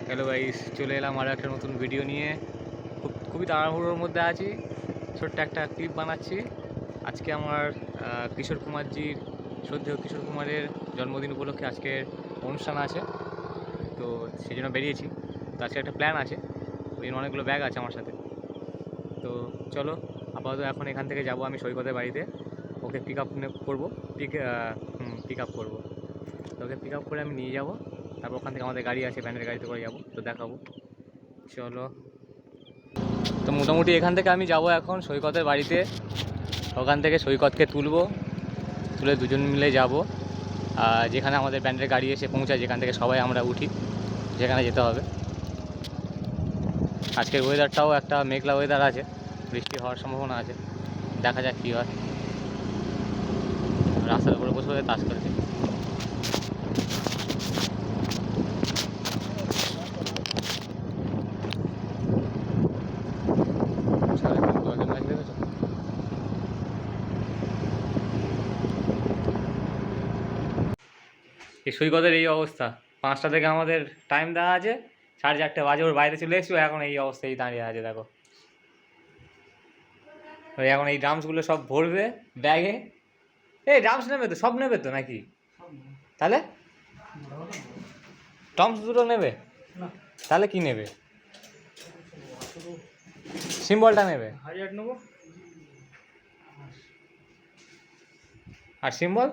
Hello guys, চলে এলাম আরও একটা নতুন ভিডিও নিয়ে। খুবই তাড়াহুড়োর মধ্যে আছি, ছোট্ট একটা ক্লিপ বানাচ্ছি। আজকে আমার কিশোর কুমারজির, শ্রদ্ধেয় কিশোর কুমারের জন্মদিন উপলক্ষে আজকের অনুষ্ঠান আছে, তো সেই জন্য বেরিয়েছি। তো আজকে একটা প্ল্যান আছে, ওই জন্য অনেকগুলো ব্যাগ আছে আমার সাথে। তো চলো, আপাতত এখন এখান থেকে যাব আমি সৈকতের বাড়িতে। ওকে পিক আপ করবো, পিক আপ করবো। তো ওকে পিক আপ করে আমি নিয়ে যাবো, তারপর ওখান থেকে আমাদের গাড়ি আছে, ব্যান্ডের গাড়িতে করে যাবো, তো দেখাবো। চলো, তো মোটামুটি এখান থেকে আমি যাব এখন সৈকতের বাড়িতে। ওখান থেকে সৈকতকে তুলে দুজন মিলে যাব যেখানে আমাদের ব্যান্ডের গাড়ি এসে পৌঁছায়, যেখান থেকে সবাই আমরা উঠি, যেখানে যেতে হবে। আজকের ওয়েদারটাও একটা মেঘলা ওয়েদার আছে, বৃষ্টি হওয়ার সম্ভাবনা আছে, দেখা যাক কী হয়। রাস্তার উপরে বসে তাস করেছে। এই সৈকতের এই অবস্থা, 5টা থেকে আমাদের টাইম দেওয়া আছে, 4:30 বাজে ওর বাইরে চলে এসেছি, এখন এই অবস্থায় দাঁড়িয়ে আছে। দেখো, ওই এখন এই ড্রামসগুলো সব ভরবে ব্যাগে। এই ড্রামস নেবে তো, সব নেবে তো নাকি? তাহলে টমস দুটো নেবে, তাহলে কি নেবে? সিম্বলটা নেবে আর সিম্বল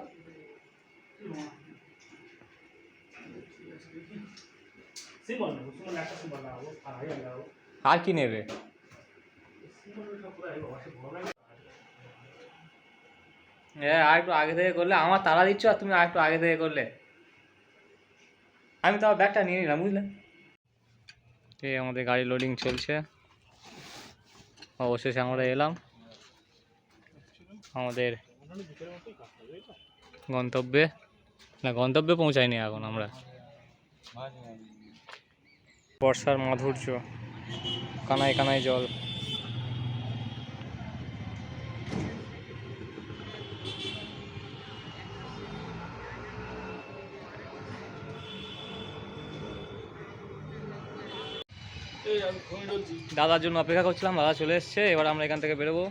আর কি নেবে? হ্যাঁ, আর একটু আগে থেকে করলে, আমার তাড়া দিচ্ছ আর তুমি আর একটু আগে থেকে করলে আমি তো আমার ব্যাগটা নিয়ে নিলাম, বুঝলে। এই আমাদের গাড়ি লোডিং চলছে, অবশেষে আমরা এলাম আমাদের গন্তব্যে পৌঁছায়নি এখন আমরা। বর্ষার মাধুর্য, কানায় কানায় জল। দাদার জন্য অপেক্ষা করছিলাম, দাদা চলে এসছে, এবার আমরা এখান থেকে বেরোবো।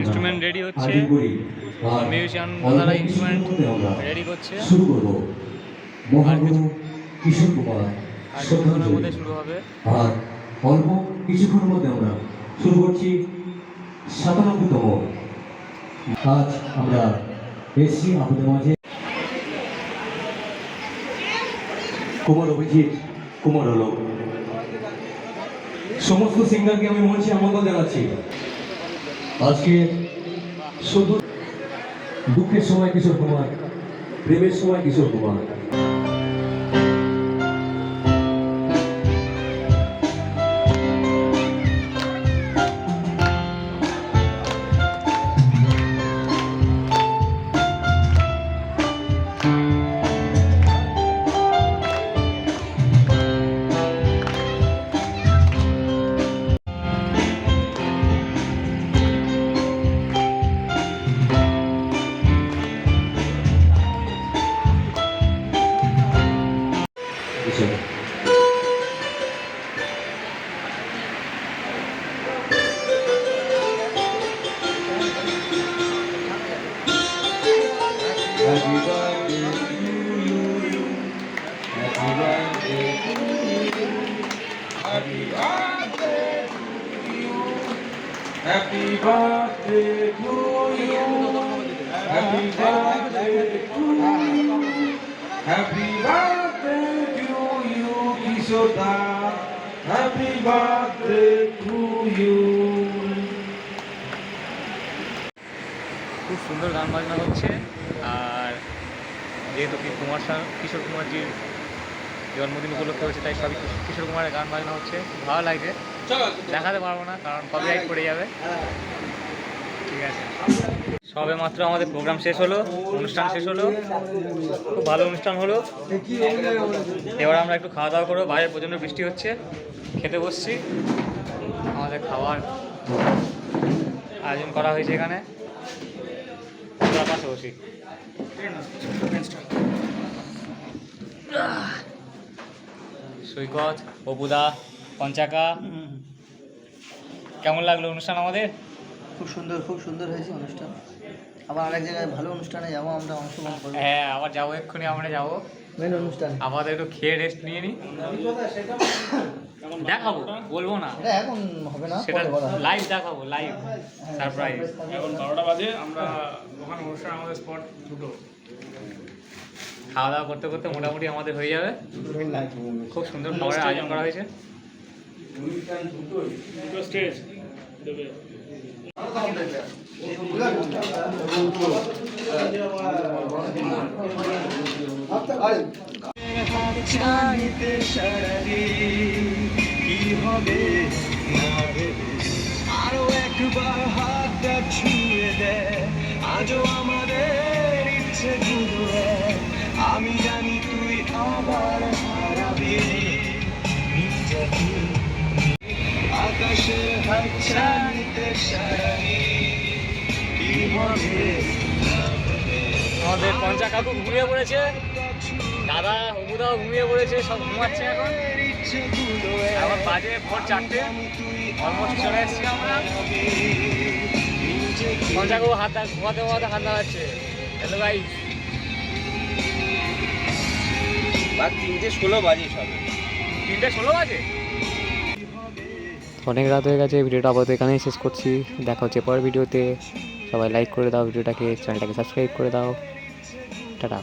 ইনস্ট্রুমেন্ট রেডি হচ্ছে, মিউজিশিয়ান দাদারা ইনস্ট্রুমেন্ট রেডি করছে। শুরু করব মহাগুরু কিশোর কুমার কিছুক্ষণের মধ্যে শুরু হবে। আর অল্প কিছুক্ষণের মধ্যে আমরা শুরু করছি 97তম। আজ আমরা এসছি আমাদের মাঝে কুমার অভিজিৎ কুমার হলো। সমস্ত সিঙ্গারকে আমি মঞ্চে আমন্ত্রণ জানাচ্ছি। আজকে শুধু দুঃখের সময় কিশোর কুমার, প্রেমের সময় Kishore Kumar. Happy birthday to you. Happy birthday to you. Happy birthday to you. Kishoda, happy birthday to you. খুব সুন্দর গান বাজনা হচ্ছে। আর যেহেতু কি কিশোর কুমারজির জন্মদিন উপলক্ষে হচ্ছে, তাই সবই কিশোর কুমারের গান বাজনা হচ্ছে। ভালো লাগছে, দেখাতে পারবো না কারণ কপিরাইট পড়ে যাবে। ঠিক আছে, সবে মাত্র আমাদের প্রোগ্রাম শেষ হলো, অনুষ্ঠান শেষ হলো, খুব ভালো অনুষ্ঠান হলো। এবার আমরা একটু খাওয়া দাওয়া করবো, বাইরে প্রচণ্ড বৃষ্টি হচ্ছে, খেতে বসছি। আমাদের খাওয়ার আয়োজন করা হয়েছে এখানে, পাশে বসি। সৈকত, অপুদা, পঞ্চাকা, কেমন লাগলো অনুষ্ঠান আমাদের? খুব সুন্দর হয়েছে অনুষ্ঠান। আবার আরেক জায়গায় ভালো অনুষ্ঠানে যাবো, আমরা অংশগ্রহণ করবো। হ্যাঁ, আবার যাবো, এক্ষুনি আমরা যাবো মেন অনুষ্ঠান আমাদের, একটু খেয়ে রেস্ট নিয়ে নিই। দেখাবো, বলবো না, এটা এখন হবে না, সেটা পরে বলা হবে। লাইভ দেখাবো, লাইভ সারপ্রাইজ। এখন 12টা বাজে, আমরা ওখানে অনুষ্ঠান আমাদের স্পট দুটো। খাওয়া দাওয়া করতে করতে মোটামুটি আমাদের হয়ে যাবে। খুব সুন্দর খাবারের আয়োজন করা হয়েছে। দুটো স্টেজ দেবে। আরো একবার হাতটা ছুঁয়ে দে, আজও আমাদের ইচ্ছেগুলো এক। আমি জানি তুই আবার হারাবি নিজেকে, আকাশের হাতছানিতে সারাবি কি হবে। আমাদের পঞ্চা কাকু ঘুমিয়ে পড়েছে, দাদা অপুদাও ঘুমিয়ে পড়েছে, সব ঘুমাচ্ছে এখন। এখন বাজে ভোর 4টে, অলমোস্ট চলে এসেছি আমরা। পঞ্চা কাকু ঘুমাতে হাত দাঁড়াচ্ছে। হ্যালো ভাই, 3:16 বাজে সবে। 3:16 বাজে। অনেক রাত হয়ে গেছে, ভিডিওটা আপাতত এখানেই শেষ করছি। দেখা হচ্ছে পরের ভিডিওতে। সবাই লাইক করে দাও ভিডিওটাকে, চ্যানেলটাকে সাবস্ক্রাইব করে দাও। টাটা।